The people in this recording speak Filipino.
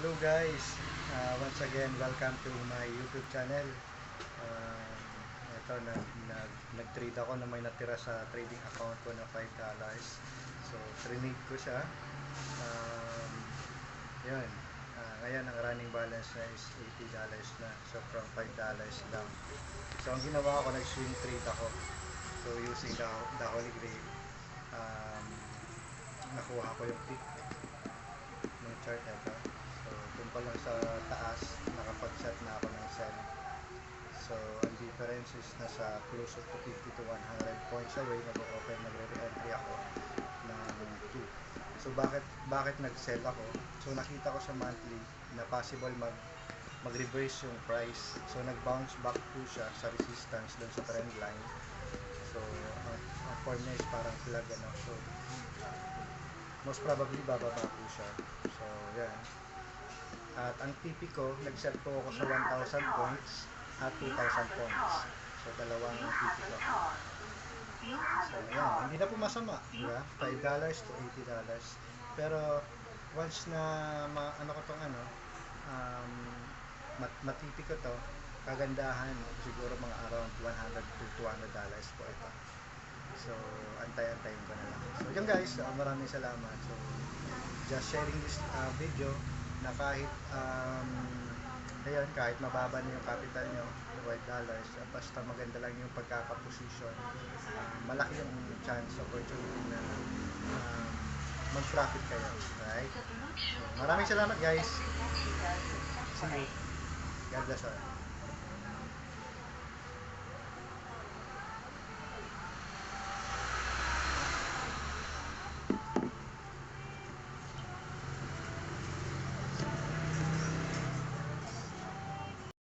Hello guys, once again welcome to my YouTube channel. Ito nag-trade ako na may natira sa trading account ko na $5. So trinade ko siya. Yun. Ngayon ang running balance na is $80 na. So from $5 lang. So ang ginawa ko, nag-swing trade ako. So using the Holy Grail, nakuha ko yung peak ng chart ito. So dun pa lang sa taas, nakapag-set na ako ng sell. So ang difference is nasa close to 50 to 100 points away. Nag-open, nagre-re-entry ako ng 2. So bakit nag-sell ako? So nakita ko sa monthly na possible mag-reverse yung price. So nag-bounce back po siya sa resistance dun sa trend line. So ang form niya is parang flag, ano. So most probably bababa po siya. So yan. At ang TP ko, nag-set po ako sa 1,000 points at 2,000 points. So dalawang TP ko. So yan, hindi na po masama, di ba? $5 to $80. Pero once na matipi ko to, kagandahan siguro mga around $100 to $200 po ito. So antay-antayin ko na lang. So yun guys, maraming salamat. So just sharing this video na kahit kahit mababa na yung capital nyo, $5, basta maganda lang yung pagkakaposition, malaki yung chance, opportunity na mag-profit kayo, right? So, maraming salamat guys. See you. God bless all.